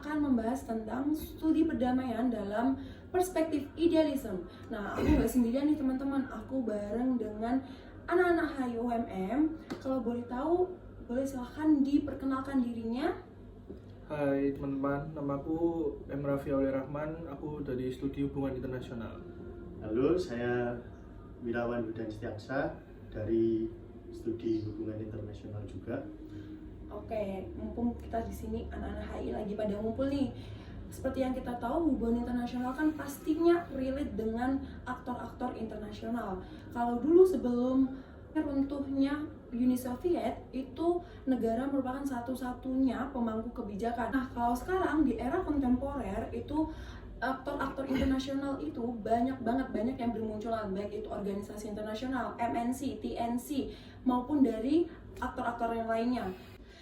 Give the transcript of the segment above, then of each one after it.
akan membahas tentang studi perdamaian dalam perspektif idealisme. Nah, aku nggak sendirian nih teman-teman, aku bareng dengan anak-anak HIOMM. Kalau boleh tahu, boleh silahkan diperkenalkan dirinya. Hai teman-teman, namaku M. Raffi Aulia Rahman, aku dari Studi Hubungan Internasional. Halo, saya Wirawan Hudan Setiaksa dari Studi Hubungan Internasional juga. Oke, mumpung kita di sini anak-anak HI lagi pada ngumpul nih. Seperti yang kita tahu, hubungan internasional kan pastinya relate dengan aktor-aktor internasional. Kalau dulu sebelum runtuhnya Uni Soviet, itu negara merupakan satu-satunya pemangku kebijakan. Nah, kalau sekarang di era kontemporer itu aktor-aktor internasional itu banyak yang bermunculan, baik itu organisasi internasional, MNC, TNC, maupun dari aktor-aktor yang lainnya.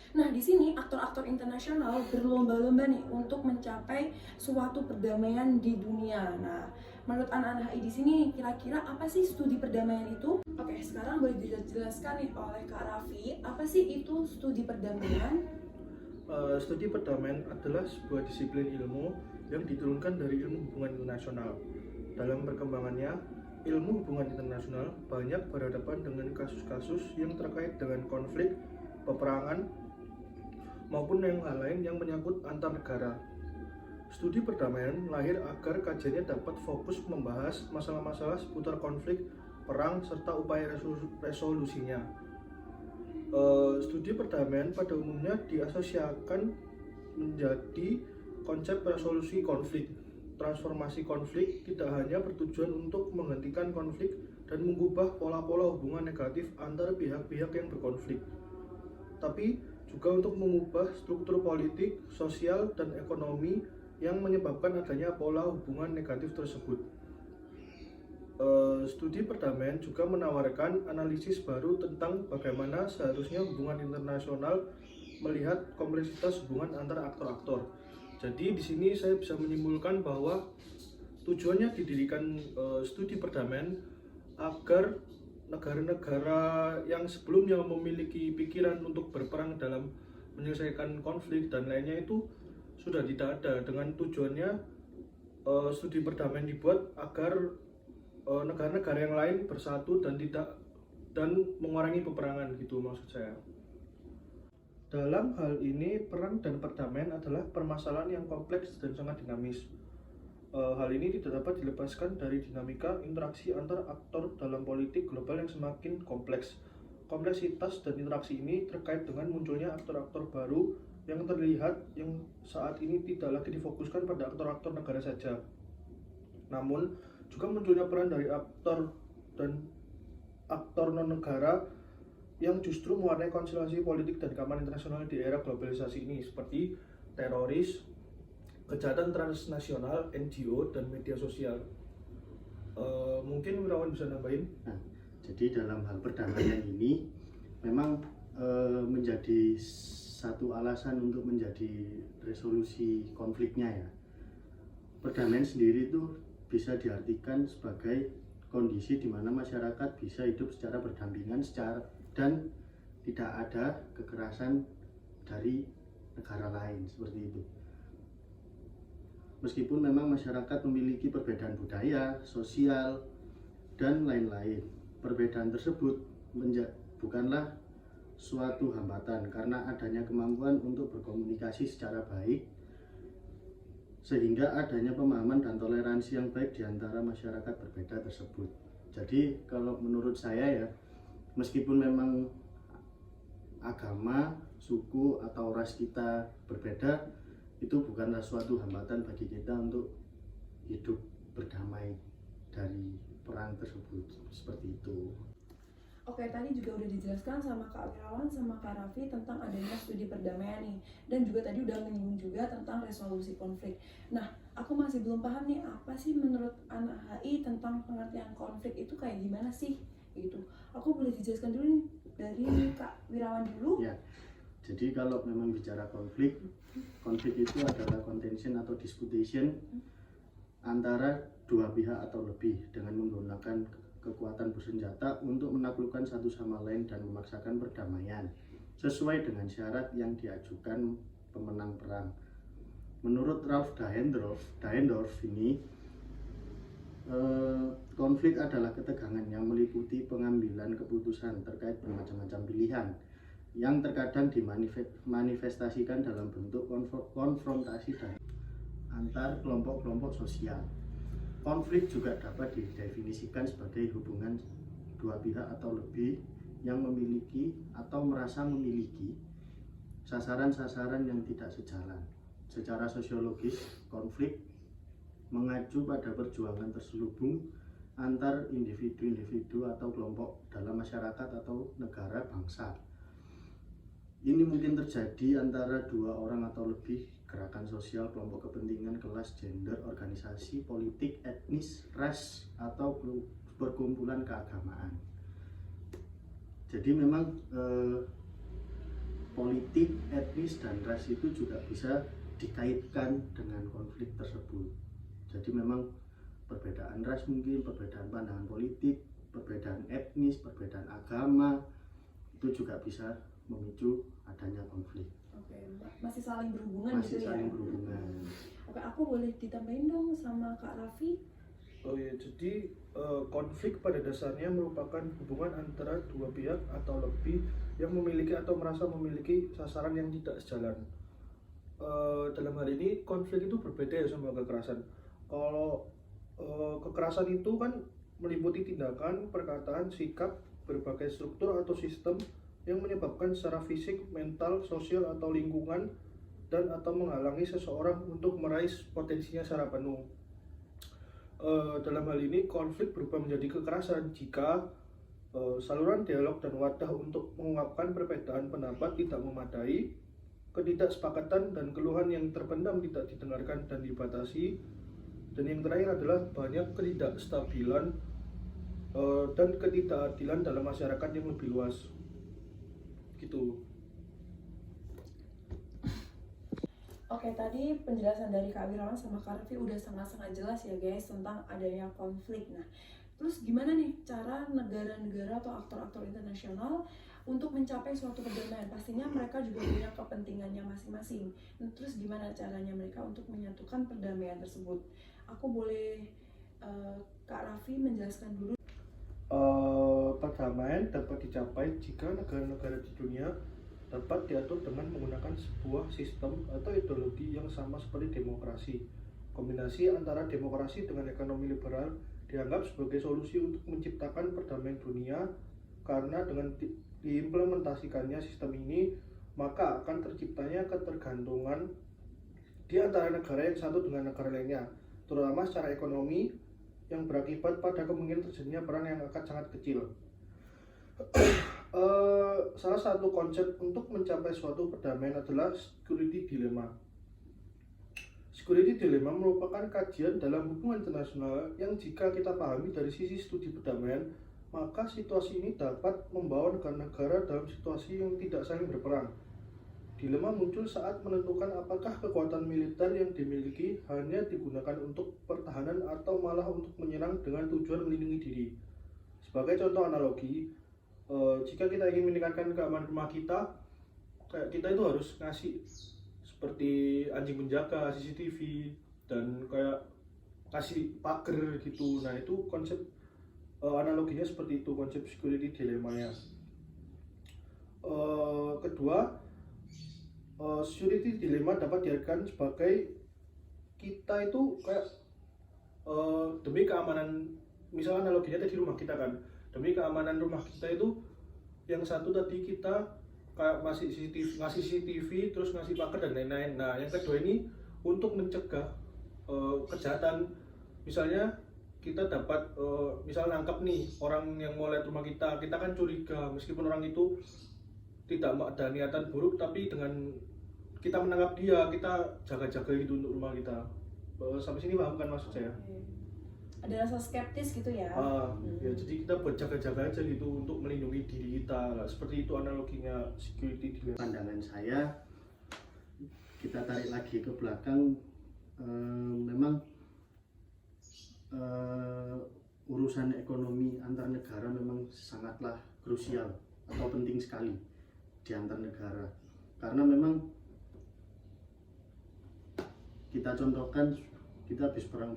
Nah, di sini aktor-aktor internasional berlomba-lomba nih untuk mencapai suatu perdamaian di dunia. Nah, menurut anak-anak HI di sini kira-kira apa sih studi perdamaian itu? Oke, sekarang boleh dijelaskan nih oleh Kak Raffi, apa sih itu studi perdamaian? Studi perdamaian adalah sebuah disiplin ilmu yang diturunkan dari ilmu hubungan internasional. Dalam perkembangannya, ilmu hubungan internasional banyak berhadapan dengan kasus-kasus yang terkait dengan konflik, peperangan, maupun yang hal lain yang menyangkut antar negara. Studi perdamaian lahir agar kajiannya dapat fokus membahas masalah-masalah seputar konflik, perang, serta upaya resolusinya. Studi perdamaian pada umumnya diasosiasikan menjadi konsep resolusi konflik. Transformasi konflik tidak hanya bertujuan untuk menghentikan konflik dan mengubah pola-pola hubungan negatif antar pihak-pihak yang berkonflik, tapi juga untuk mengubah struktur politik, sosial, dan ekonomi yang menyebabkan adanya pola hubungan negatif tersebut. Studi perdamaian juga menawarkan analisis baru tentang bagaimana seharusnya hubungan internasional melihat kompleksitas hubungan antar aktor-aktor. Jadi di sini saya bisa menyimpulkan bahwa tujuannya didirikan studi perdamaian agar negara-negara yang sebelumnya memiliki pikiran untuk berperang dalam menyelesaikan konflik dan lainnya itu sudah tidak ada. Dengan tujuannya studi perdamaian dibuat agar negara-negara yang lain bersatu dan mengurangi peperangan, gitu maksud saya. Dalam hal ini, perang dan perdamaian adalah permasalahan yang kompleks dan sangat dinamis. Hal ini tidak dapat dilepaskan dari dinamika interaksi antar aktor dalam politik global yang semakin kompleks. Kompleksitas dan interaksi ini terkait dengan munculnya aktor-aktor baru yang terlihat yang saat ini tidak lagi difokuskan pada aktor-aktor negara saja, namun juga munculnya peran dari aktor non-negara yang justru mewarnai konstelasi politik dan keamanan internasional di era globalisasi ini, seperti teroris, kejahatan transnasional, NGO, dan media sosial. Mungkin Wirawan bisa nambahin? Nah, jadi dalam hal perdamaian ini memang menjadi satu alasan untuk menjadi resolusi konfliknya ya. Perdamaian sendiri itu bisa diartikan sebagai kondisi di mana masyarakat bisa hidup secara berdampingan dan tidak ada kekerasan dari negara lain, seperti itu. Meskipun memang masyarakat memiliki perbedaan budaya, sosial, dan lain-lain, perbedaan tersebut bukanlah suatu hambatan karena adanya kemampuan untuk berkomunikasi secara baik, sehingga adanya pemahaman dan toleransi yang baik di antara masyarakat berbeda tersebut. Jadi kalau menurut saya ya, meskipun memang agama, suku, atau ras kita berbeda, itu bukanlah suatu hambatan bagi kita untuk hidup berdamai dari perang tersebut, seperti itu. Oke, tadi juga udah dijelaskan sama Kak Wirawan sama Kak Raffi tentang adanya studi perdamaian nih. Dan juga tadi udah menyinggung juga tentang resolusi konflik. Nah, aku masih belum paham nih, apa sih menurut anak HI tentang pengertian konflik itu kayak gimana sih? Gitu. Aku boleh dijelaskan dulu nih dari Kak Wirawan dulu. Ya, jadi kalau memang bicara konflik itu adalah contention atau disputation antara dua pihak atau lebih dengan menggunakan kekuatan bersenjata untuk menaklukkan satu sama lain dan memaksakan perdamaian sesuai dengan syarat yang diajukan pemenang perang. Menurut Ralph Dahendorf ini, konflik adalah ketegangan yang meliputi pengambilan keputusan terkait bermacam-macam pilihan yang terkadang dimanifestasikan dalam bentuk konfrontasi dan antar kelompok-kelompok sosial. Konflik juga dapat didefinisikan sebagai hubungan dua pihak atau lebih yang memiliki atau merasa memiliki sasaran-sasaran yang tidak sejalan. Secara sosiologis, konflik mengacu pada perjuangan terselubung antar individu-individu atau kelompok dalam masyarakat atau negara bangsa. Ini mungkin terjadi antara dua orang atau lebih, gerakan sosial, kelompok kepentingan, kelas, gender, organisasi, politik, etnis, ras, atau perkumpulan keagamaan. Jadi memang politik, etnis, dan ras itu juga bisa dikaitkan dengan konflik tersebut. Jadi memang perbedaan ras mungkin, perbedaan pandangan politik, perbedaan etnis, perbedaan agama itu juga bisa memicu adanya konflik. Oke, masih saling berhubungan Masih gitu saling ya? berhubungan. Oke, aku boleh ditambahin dong sama Kak Raffi? Oh ya, jadi konflik pada dasarnya merupakan hubungan antara dua pihak atau lebih yang memiliki atau merasa memiliki sasaran yang tidak sejalan. Dalam hal ini konflik itu berbeda ya sama kekerasan. Kalau kekerasan itu kan meliputi tindakan, perkataan, sikap, berbagai struktur atau sistem yang menyebabkan secara fisik, mental, sosial, atau lingkungan dan atau menghalangi seseorang untuk meraih potensinya secara penuh. Dalam hal ini konflik berubah menjadi kekerasan jika saluran dialog dan wadah untuk mengungkapkan perbedaan pendapat tidak memadai, ketidaksepakatan dan keluhan yang terpendam tidak didengarkan dan dibatasi, dan yang terakhir adalah banyak ketidakstabilan dan ketidakadilan dalam masyarakat yang lebih luas. Gitu. Oke, tadi penjelasan dari Kak Wirawan sama Kak Raffi udah sangat-sangat jelas ya guys tentang adanya konflik. Nah, terus gimana nih cara negara-negara atau aktor-aktor internasional untuk mencapai suatu perdamaian? Pastinya mereka juga punya kepentingannya masing-masing. Nah, terus gimana caranya mereka untuk menyatukan perdamaian tersebut? Aku boleh Kak Raffi menjelaskan dulu. Perdamaian dapat dicapai jika negara-negara di dunia dapat diatur dengan menggunakan sebuah sistem atau ideologi yang sama seperti demokrasi. Kombinasi antara demokrasi dengan ekonomi liberal dianggap sebagai solusi untuk menciptakan perdamaian dunia, karena dengan diimplementasikannya sistem ini maka akan terciptanya ketergantungan di antara negara yang satu dengan negara lainnya, terutama secara ekonomi, yang berakibat pada kemungkinan terjadinya perang yang akan sangat kecil. Salah satu konsep untuk mencapai suatu perdamaian adalah security dilemma. Security dilemma merupakan kajian dalam hubungan internasional yang jika kita pahami dari sisi studi perdamaian, maka situasi ini dapat membawa negara-negara dalam situasi yang tidak saling berperang. Dilema muncul saat menentukan apakah kekuatan militer yang dimiliki hanya digunakan untuk pertahanan atau malah untuk menyerang dengan tujuan melindungi diri. Sebagai contoh analogi, jika kita ingin meningkatkan keamanan rumah kita, kayak kita itu harus ngasih seperti anjing penjaga, CCTV, dan kayak kasih pagar gitu. Nah itu konsep analoginya seperti itu, konsep security dilemanya. Kedua, security dilemma dapat diartikan sebagai kita itu kayak demi keamanan, misalnya analoginya tadi rumah kita kan, demi keamanan rumah kita itu yang satu tadi kita kayak ngasih CCTV terus ngasih pagar dan lain-lain. Nah yang kedua ini untuk mencegah kejahatan, misalnya kita dapat misalnya nangkap nih orang yang mau lihat rumah kita kan curiga, meskipun orang itu tidak ada niatan buruk, tapi dengan kita menangkap dia, kita jaga-jaga gitu untuk rumah kita. Sampai sini paham kan maksud saya? Ada rasa skeptis gitu ya? Ya jadi kita buat jaga-jaga aja gitu untuk melindungi diri kita lah. Seperti itu analoginya security dilemma. Pandangan saya, kita tarik lagi ke belakang, memang urusan ekonomi antar negara memang sangatlah krusial atau penting sekali di antar negara, karena memang kita contohkan, kita habis perang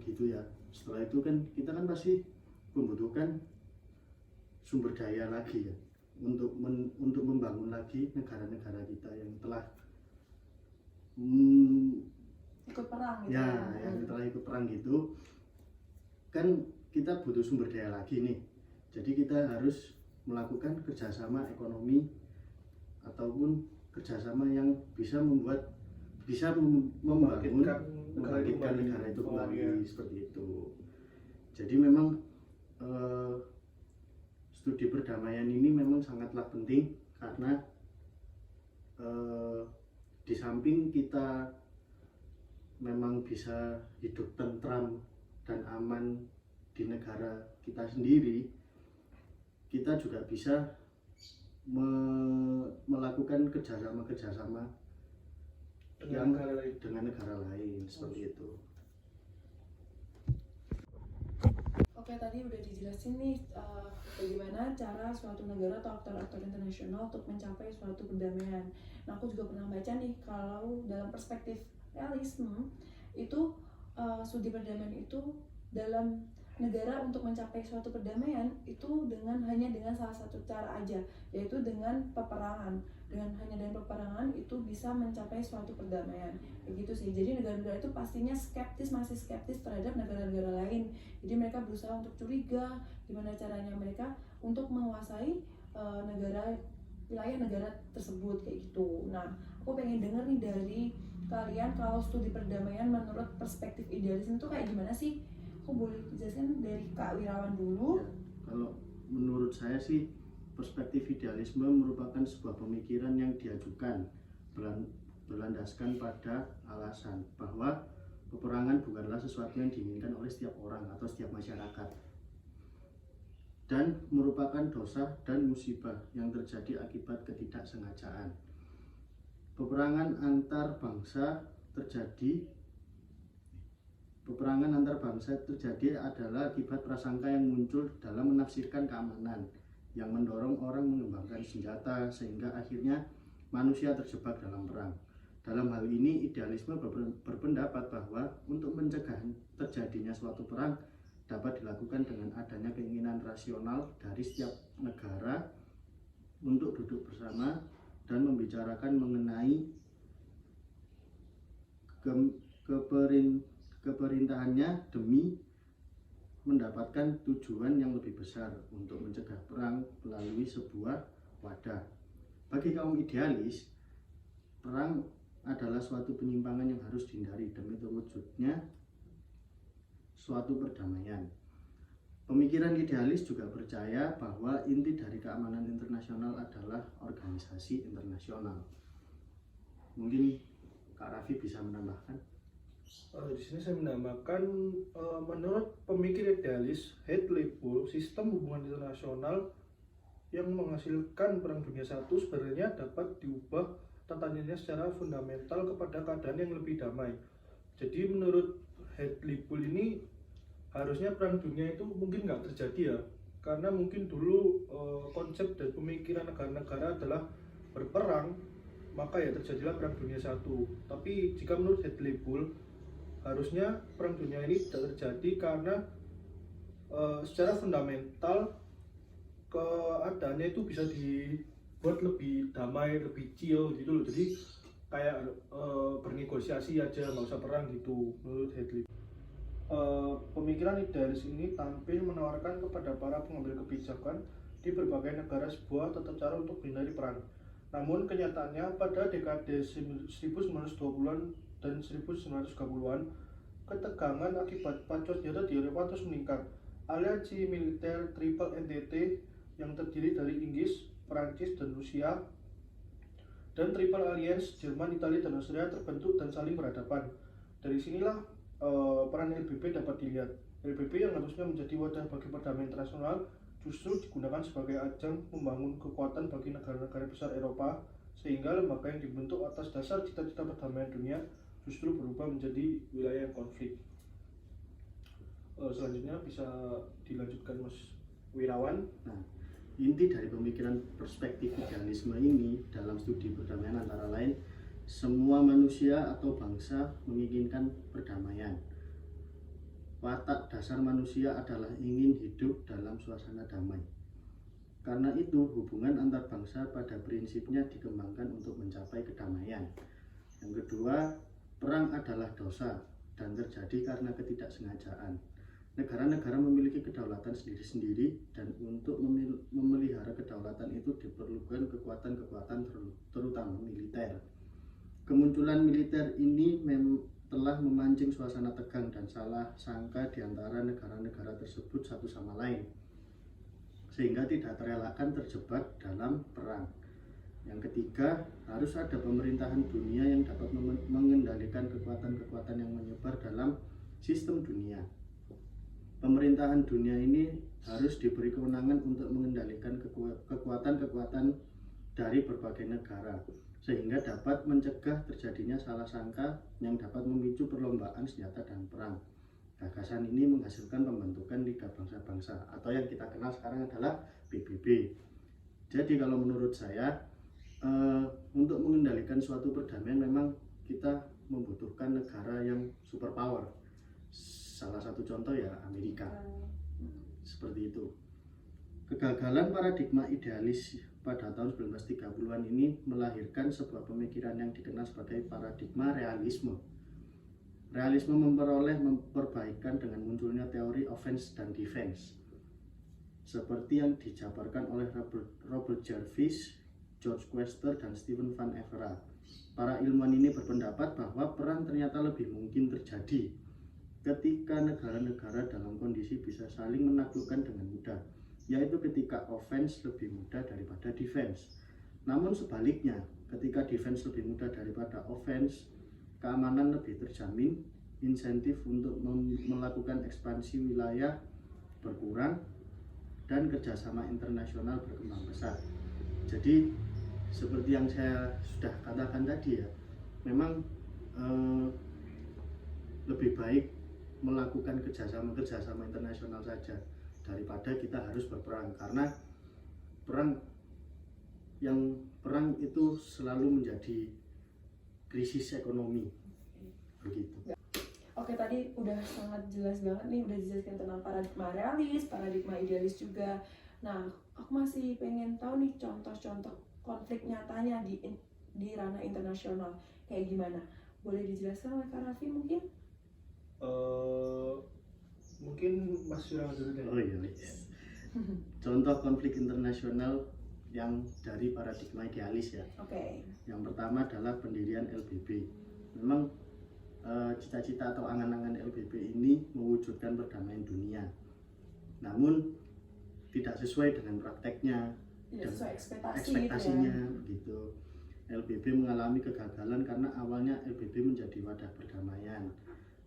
gitu ya. Setelah itu kan kita kan pasti membutuhkan sumber daya lagi ya untuk membangun lagi negara-negara kita yang telah ikut perang gitu ya yang telah ikut perang gitu kan, kita butuh sumber daya lagi nih. Jadi kita harus melakukan kerjasama ekonomi ataupun kerjasama yang bisa membangun membangkitkan negara itu kembali, seperti itu. Jadi memang studi perdamaian ini memang sangatlah penting karena di samping kita memang bisa hidup tentram dan aman di negara kita sendiri, kita juga bisa melakukan kerjasama dengan negara lain seperti itu. Oke, tadi udah dijelasin nih bagaimana cara suatu negara atau aktor-aktor internasional untuk mencapai suatu perdamaian. Nah, aku juga pernah baca nih kalau dalam perspektif realisme itu studi perdamaian itu dalam negara untuk mencapai suatu perdamaian itu hanya dengan salah satu cara aja, yaitu dengan peperangan. Hanya dengan peperangan itu bisa mencapai suatu perdamaian. Kayak gitu sih. Jadi negara-negara itu pastinya masih skeptis terhadap negara-negara lain. Jadi mereka berusaha untuk curiga gimana caranya mereka untuk menguasai wilayah negara tersebut kayak gitu. Nah, aku pengen denger nih dari kalian kalau studi perdamaian menurut perspektif idealisme itu kayak gimana sih? Aku boleh jelaskan dari Kak Wirawan dulu. Ya, kalau menurut saya sih perspektif idealisme merupakan sebuah pemikiran yang diajukan berlandaskan pada alasan bahwa peperangan bukanlah sesuatu yang diinginkan oleh setiap orang atau setiap masyarakat dan merupakan dosa dan musibah yang terjadi akibat ketidaksengajaan. Peperangan antar bangsa terjadi adalah akibat prasangka yang muncul dalam menafsirkan keamanan yang mendorong orang mengembangkan senjata sehingga akhirnya manusia terjebak dalam perang. Dalam hal ini, idealisme berpendapat bahwa untuk mencegah terjadinya suatu perang dapat dilakukan dengan adanya keinginan rasional dari setiap negara untuk duduk bersama dan membicarakan mengenai keperintahannya demi mendapatkan tujuan yang lebih besar untuk mencegah perang melalui sebuah wadah. Bagi kaum idealis, perang adalah suatu penyimpangan yang harus dihindari demi terwujudnya suatu perdamaian. Pemikiran idealis juga percaya bahwa inti dari keamanan internasional adalah organisasi internasional. Mungkin Kak Raffi bisa menambahkan. Di sini saya menambahkan, menurut pemikir idealis Hadley Bull, sistem hubungan internasional yang menghasilkan Perang Dunia I sebenarnya dapat diubah tataannya secara fundamental kepada keadaan yang lebih damai. Jadi menurut Hadley Bull ini harusnya Perang Dunia itu mungkin nggak terjadi ya, karena mungkin dulu konsep dan pemikiran negara-negara adalah berperang, maka ya terjadilah Perang Dunia I. Tapi jika menurut Hadley Bull, harusnya Perang Dunia ini tidak terjadi karena secara fundamental keadaannya itu bisa dibuat lebih damai, lebih chill gitu loh. Jadi kayak bernegosiasi aja, nggak usah perang gitu menurut Hadley. Pemikiran idealis ini tampil menawarkan kepada para pengambil kebijakan di berbagai negara sebuah tata cara untuk menghindari perang. Namun kenyataannya pada dekade 1920-an dan 1930-an, ketegangan akibat pacuan senjata di Eropa terus meningkat. Aliansi militer Triple Entente yang terdiri dari Inggris, Prancis, dan Rusia, dan Triple Alliance Jerman, Italia, dan Austria terbentuk dan saling berhadapan. Dari sinilah peran LBP dapat dilihat. LBP yang harusnya menjadi wadah bagi perdamaian internasional justru digunakan sebagai ajang membangun kekuatan bagi negara-negara besar Eropa, sehingga lembaga yang dibentuk atas dasar cita-cita perdamaian dunia justru berubah menjadi wilayah konflik. Selanjutnya bisa dilanjutkan Mas Wirawan. Nah, inti dari pemikiran perspektif idealisme ini dalam studi perdamaian antara lain semua manusia atau bangsa menginginkan perdamaian. Watak dasar manusia adalah ingin hidup dalam suasana damai. Karena itu, hubungan antar bangsa pada prinsipnya dikembangkan untuk mencapai kedamaian. Yang kedua, perang adalah dosa dan terjadi karena ketidaksengajaan. Negara-negara memiliki kedaulatan sendiri-sendiri, dan untuk memelihara kedaulatan itu diperlukan kekuatan-kekuatan terutama militer. Kemunculan militer ini telah memancing suasana tegang dan salah sangka di antara negara-negara tersebut satu sama lain, sehingga tidak terelakkan terjebak dalam perang. Yang ketiga, harus ada pemerintahan dunia yang dapat mengendalikan kekuatan-kekuatan yang menyebar dalam sistem dunia. Pemerintahan dunia ini harus diberi kewenangan untuk mengendalikan kekuatan-kekuatan dari berbagai negara, sehingga dapat mencegah terjadinya salah sangka yang dapat memicu perlombaan senjata dan perang. Gagasan ini menghasilkan pembentukan Liga Bangsa-Bangsa atau yang kita kenal sekarang adalah PBB. Jadi kalau menurut saya, untuk mengendalikan suatu perdamaian memang kita membutuhkan negara yang superpower. Salah satu contoh ya Amerika. Seperti itu. Kegagalan paradigma idealis pada tahun 1930-an ini melahirkan sebuah pemikiran yang dikenal sebagai paradigma realisme. Realisme memperoleh perbaikan dengan munculnya teori offense dan defense, seperti yang dijabarkan oleh Robert Jarvis, George Quester, dan Stephen Van Evera. Para ilmuwan ini berpendapat bahwa perang ternyata lebih mungkin terjadi ketika negara-negara dalam kondisi bisa saling menaklukkan dengan mudah, yaitu ketika offense lebih mudah daripada defense. Namun sebaliknya, ketika defense lebih mudah daripada offense, keamanan lebih terjamin, insentif untuk melakukan ekspansi wilayah berkurang, dan kerjasama internasional berkembang pesat. Jadi seperti yang saya sudah katakan tadi ya, memang lebih baik melakukan kerjasama internasional saja daripada kita harus berperang, karena perang itu selalu menjadi krisis ekonomi. Begitu. Oke, tadi udah sangat jelas banget nih, udah dijelaskan tentang paradigma realis, paradigma idealis juga. Nah, aku masih pengen tahu nih contoh-contoh konflik nyatanya di ranah internasional kayak gimana? Boleh dijelaskan oleh Kak Raffi mungkin? Mungkin Mas Firman dulu deh. Oh iya. Contoh konflik internasional yang dari paradigma idealis ya. Oke. Yang pertama adalah pendirian LBB. Memang cita-cita atau angan-angan LBB ini mewujudkan perdamaian dunia, namun tidak sesuai dengan prakteknya, Tidak sesuai ekspektasinya begitu. LBB mengalami kegagalan karena awalnya LBB menjadi wadah perdamaian,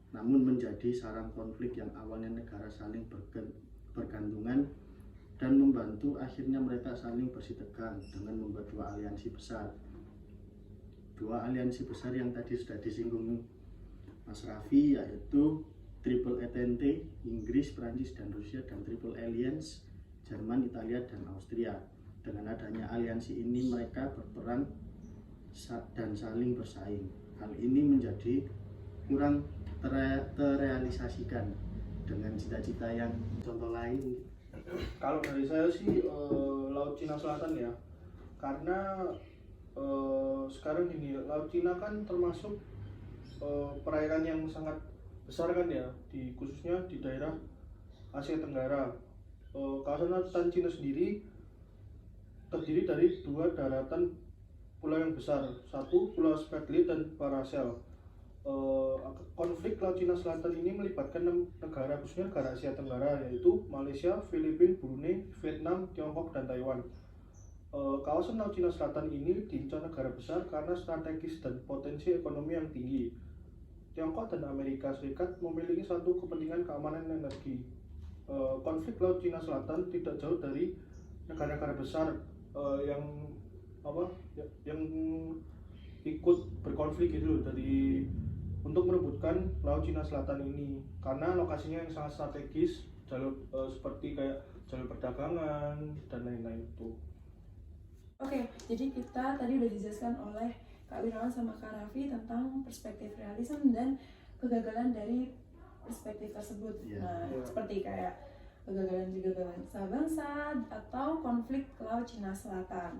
namun menjadi sarang konflik yang awalnya negara saling bergantungan dan membantu, akhirnya mereka saling bersitegang dengan membuat dua aliansi besar. Dua aliansi besar yang tadi sudah disinggung Mas Raffi, yaitu Triple Entente, Inggris, Prancis, dan Rusia, dan Triple Alliance, Jerman, Italia, dan Austria. Dengan adanya aliansi ini mereka berperang dan saling bersaing. Hal ini menjadi kurang terrealisasikan dengan cita-cita yang contoh lain. Kalau dari saya sih Laut Cina Selatan ya, karena sekarang ini Laut Cina kan termasuk perairan yang sangat besar kan ya, khususnya di daerah Asia Tenggara. Kawasan lautan Cina sendiri terdiri dari dua daratan pulau yang besar, satu Pulau Spratly dan Paracel. Konflik Laut Cina Selatan ini melibatkan 6 negara, khususnya negara Asia Tenggara, yaitu Malaysia, Filipina, Brunei, Vietnam, Tiongkok, dan Taiwan. Kawasan Laut Cina Selatan ini diincar negara besar karena strategis dan potensi ekonomi yang tinggi. Tiongkok dan Amerika Serikat memiliki satu kepentingan keamanan energi. Konflik Laut Cina Selatan tidak jauh dari negara-negara besar yang ikut berkonflik gitu dari untuk merebutkan Laut Cina Selatan ini, karena lokasinya yang sangat strategis, jalur seperti kayak jalur perdagangan dan lain-lain itu. Oke, jadi kita tadi udah dijelaskan oleh Kak Wirawan sama Kak Raffi tentang perspektif realisme dan kegagalan dari perspektif tersebut. Iya. Nah, Iya. seperti kayak kegagalan juga bangsa-bangsa atau konflik Laut Cina Selatan.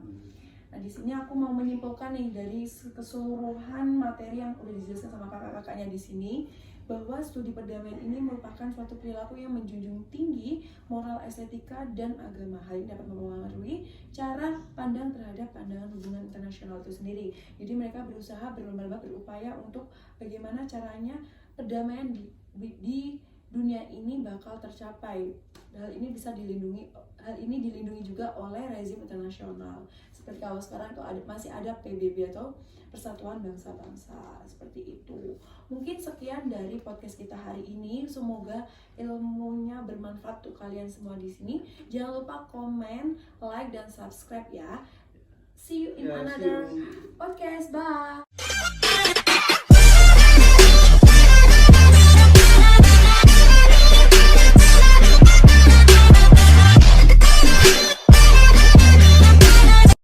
Nah, di sini aku mau menyimpulkan nih dari keseluruhan materi yang udah dijelaskan sama kakak-kakaknya di sini, bahwa studi perdamaian ini merupakan suatu perilaku yang menjunjung tinggi moral, estetika, dan agama. Hal ini dapat mempengaruhi cara pandang terhadap pandangan hubungan internasional itu sendiri. Jadi mereka berusaha berlomba-lomba berupaya untuk bagaimana caranya perdamaian di dunia ini bakal tercapai. Hal ini dilindungi juga oleh rezim internasional. Seperti kalau sekarang tuh masih ada PBB atau Persatuan Bangsa-Bangsa, seperti itu. Mungkin sekian dari podcast kita hari ini. Semoga ilmunya bermanfaat untuk kalian semua di sini. Jangan lupa komen, like, dan subscribe ya. See you in Ya, see another you. podcast. Bye.